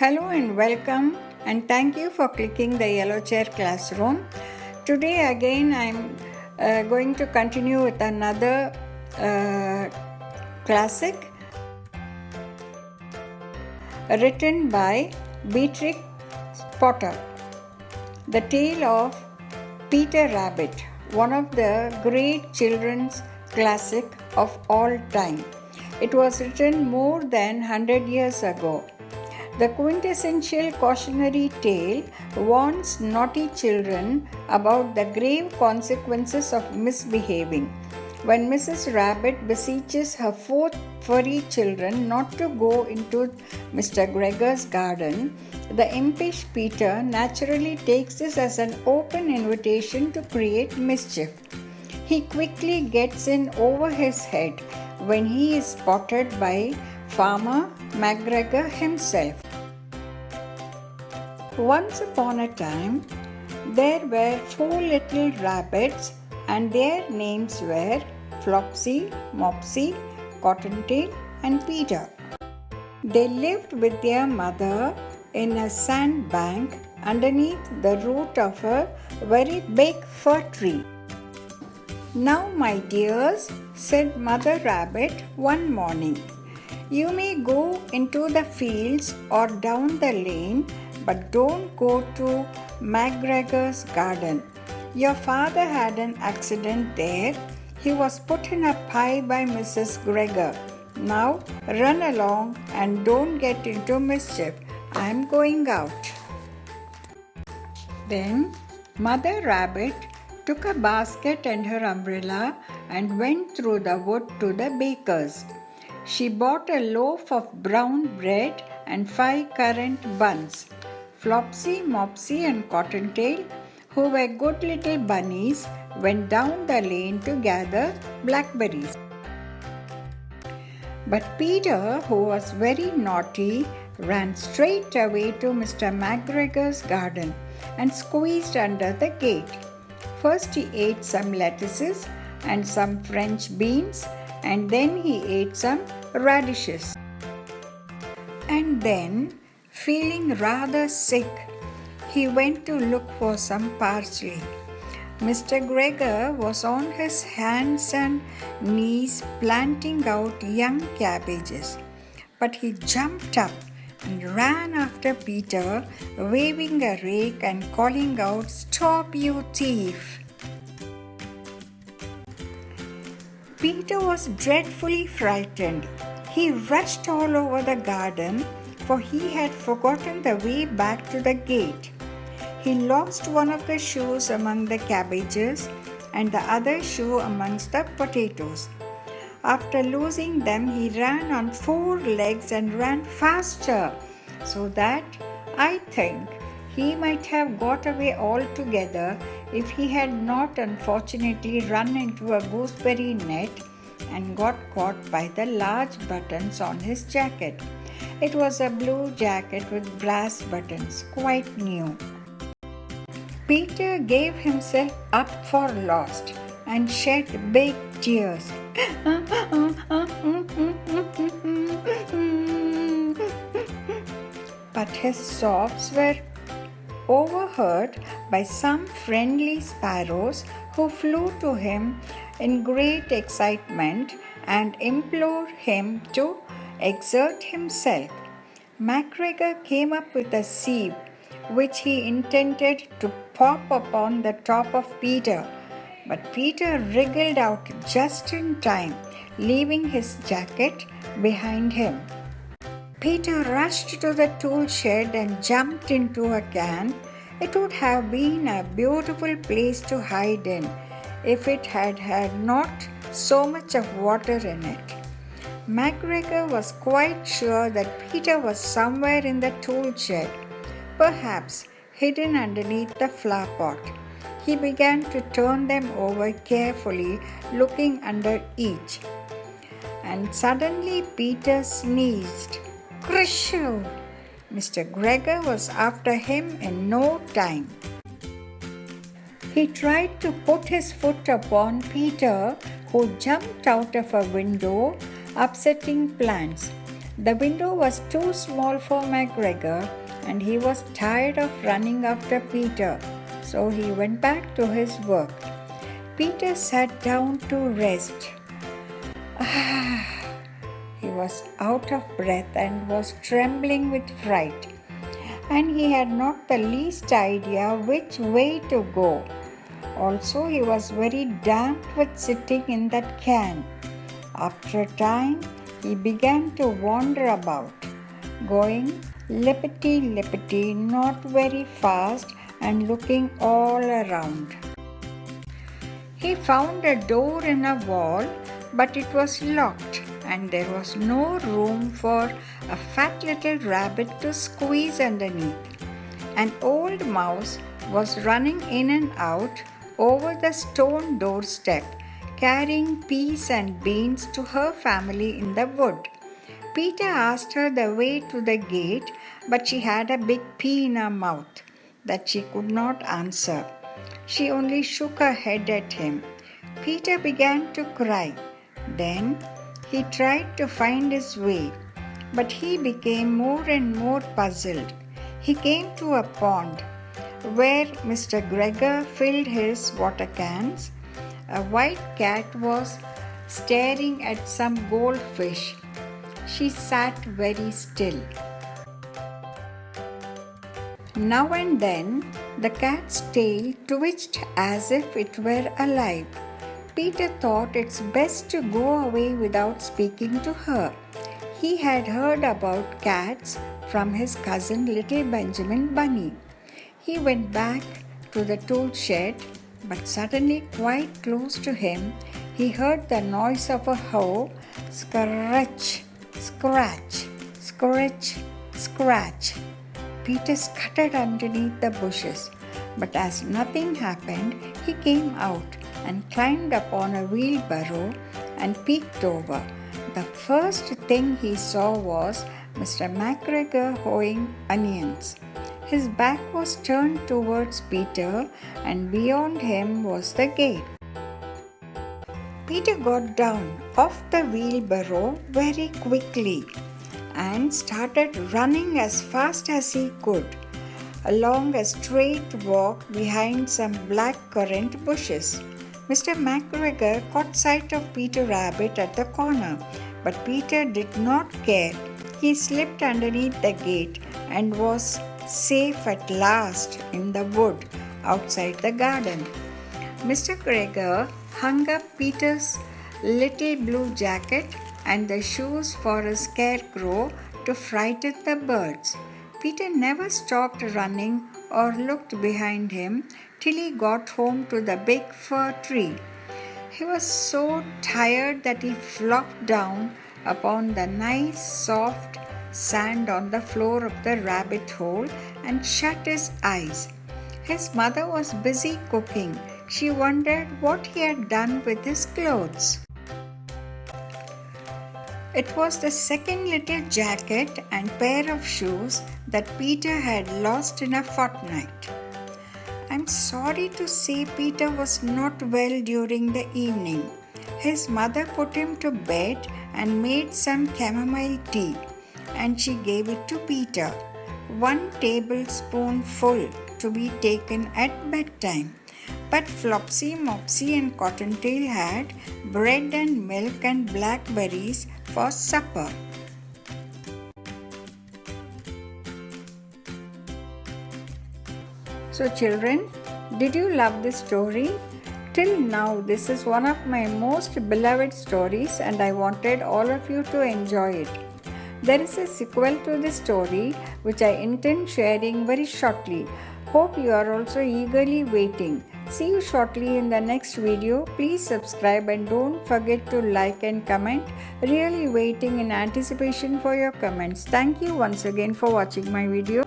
Hello and welcome, and thank you for clicking the yellow chair classroom. Today again I'm going to continue with another classic written by Beatrix Potter. The Tale of Peter Rabbit, one of the great children's classic of all time. It was written more than 100 years ago. The quintessential cautionary tale warns naughty children about the grave consequences of misbehaving. When Mrs. Rabbit beseeches her 4 furry children not to go into Mr. Gregor's garden, the impish Peter naturally takes this as an open invitation to create mischief. He quickly gets in over his head when he is spotted by Farmer McGregor himself. Once upon a time, there were 4 little rabbits, and their names were Flopsy, Mopsy, Cottontail, and Peter. They lived with their mother in a sandbank underneath the root of a very big fir tree. "Now, my dears," said Mother Rabbit one morning, "you may go into the fields or down the lane, but don't go to McGregor's garden. Your father had an accident there. He was put in a pie by Mrs. Gregor. Now run along and don't get into mischief. I'm going out." Then Mother Rabbit took a basket and her umbrella and went through the wood to the baker's. She bought a loaf of brown bread and 5 currant buns. Flopsy, Mopsy, and Cottontail, who were good little bunnies, went down the lane to gather blackberries. But Peter, who was very naughty, ran straight away to Mr. McGregor's garden and squeezed under the gate. First he ate some lettuces and some French beans, and then he ate some radishes. And then, feeling rather sick, he went to look for some parsley. Mr. Gregor was on his hands and knees planting out young cabbages, but he jumped up and ran after Peter, waving a rake and calling out, "Stop, you thief!" Peter was dreadfully frightened. He rushed all over the garden, for he had forgotten the way back to the gate. He lost one of the shoes among the cabbages and the other shoe amongst the potatoes. After losing them, he ran on 4 legs and ran faster, so that I think he might have got away altogether if he had not unfortunately run into a gooseberry net and got caught by the large buttons on his jacket. It was a blue jacket with brass buttons, quite new. Peter gave himself up for lost and shed big tears. But his sobs were overheard by some friendly sparrows who flew to him in great excitement and implored him to exert himself. McGregor came up with a sieve which he intended to pop upon the top of Peter, but Peter wriggled out just in time, leaving his jacket behind him. Peter rushed to the tool shed and jumped into a can. It would have been a beautiful place to hide in if it had had not so much of water in it. McGregor was quite sure that Peter was somewhere in the tool shed, perhaps hidden underneath the flower pot. He began to turn them over carefully, looking under each. And suddenly Peter sneezed. "Crishoo!" Mr. Gregor was after him in no time. He tried to put his foot upon Peter, who jumped out of a window, upsetting plants. The window was too small for McGregor, and he was tired of running after Peter, so he went back to his work. Peter sat down to rest. He was out of breath and was trembling with fright, and he had not the least idea which way to go. Also, he was very damp with sitting in that can. After a time, he began to wander about, going lippity-lippity, not very fast, and looking all around. He found a door in a wall, but it was locked, and there was no room for a fat little rabbit to squeeze underneath. An old mouse was running in and out over the stone doorstep, carrying peas and beans to her family in the wood. Peter asked her the way to the gate, but she had a big pea in her mouth that she could not answer. She only shook her head at him. Peter began to cry. Then he tried to find his way, but he became more and more puzzled. He came to a pond where Mr. Gregor filled his water cans. A white cat was staring at some goldfish. She sat very still. Now and then the cat's tail twitched as if it were alive. Peter thought it's best to go away without speaking to her. He had heard about cats from his cousin Little Benjamin Bunny. He went back to the tool shed, but suddenly quite close to him, he heard the noise of a hoe, scratch, scratch, scratch, scratch. Peter scuttered underneath the bushes, but as nothing happened, he came out and climbed upon a wheelbarrow and peeked over. The first thing he saw was Mr. McGregor hoeing onions. His back was turned towards Peter, and beyond him was the gate. Peter got down off the wheelbarrow very quickly and started running as fast as he could along a straight walk behind some black currant bushes. Mr. McGregor caught sight of Peter Rabbit at the corner, but Peter did not care. He slipped underneath the gate and was safe at last in the wood outside the garden. Mr. Gregor hung up Peter's little blue jacket and the shoes for a scarecrow to frighten the birds. Peter never stopped running or looked behind him till he got home to the big fir tree. He was so tired that he flopped down upon the nice soft sand on the floor of the rabbit hole and shut his eyes. His mother was busy cooking. She wondered what he had done with his clothes. It was the second little jacket and pair of shoes that Peter had lost in a fortnight. I'm sorry to say Peter was not well during the evening. His mother put him to bed and made some chamomile tea, and she gave it to Peter, 1 tablespoonful to be taken at bedtime. But Flopsy, Mopsy and Cottontail had bread and milk and blackberries for supper. So children, did you love this story? Till now, this is one of my most beloved stories and I wanted all of you to enjoy it. There is a sequel to this story which I intend sharing very shortly. Hope you are also eagerly waiting. See you shortly in the next video. Please subscribe and don't forget to like and comment. Really waiting in anticipation for your comments. Thank you once again for watching my video.